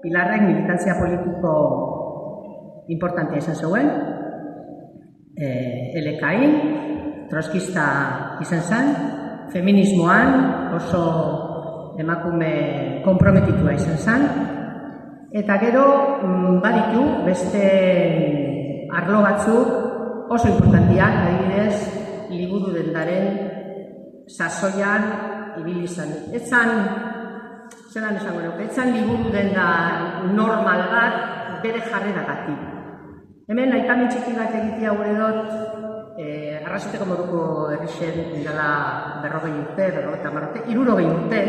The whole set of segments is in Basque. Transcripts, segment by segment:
Pilarrek militantzia politiko importantea izan zeuen, LKI, trotskista izan zen, feminismoan oso emakume konprometitua izan zen, eta gero baditu beste arlo batzuk oso importantiak, adibidez, liburu dendaren sasoian ibili izan. Zelan esango nuke, etzan liburu denda normal bat bere jarreragatik. Hemen aitamen txiki bat egitea gure dut, arrasateko moduko errixen dela 40 urte, 60 urte,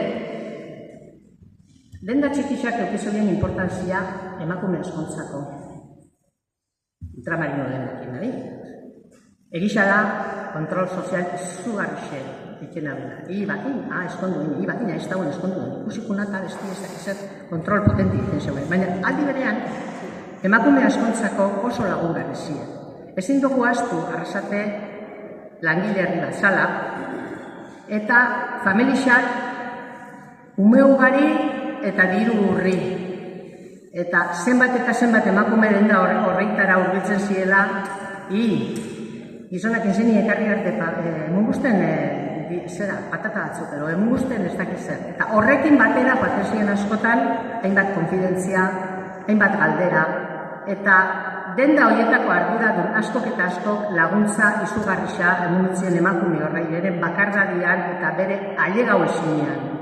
denda txikixak eukizorien importantzia emakume eskontzako. Ultramarino denekin, nahi? Egisa da, kontrol sozial izugarrixe ikena bera. Hili batin, eskondu, hili batin, ez dagoen eskondu. Ikusikuna eta besti ez kontrol potenti egiten zegoen. Baina aldi berean, emakume eskontzako oso lagun berrizia. Ezin dugu astu arrasate langile herri bat zala, eta familiak ume ugari eta diru urri. Eta zenbat emakume denda horreitara hurbiltzen ziela, gizonak enzini ekarri arte, emungusten patata batzuk, edo emungusten ez dakiz zer. Eta horrekin batera patezien askotan, hainbat konfidentzia, hainbat galdera, eta denda horietako arduradun askok eta askok laguntza izugarrisa emunitzien emakume horrei bere bakardadian eta bere ailegau esinean.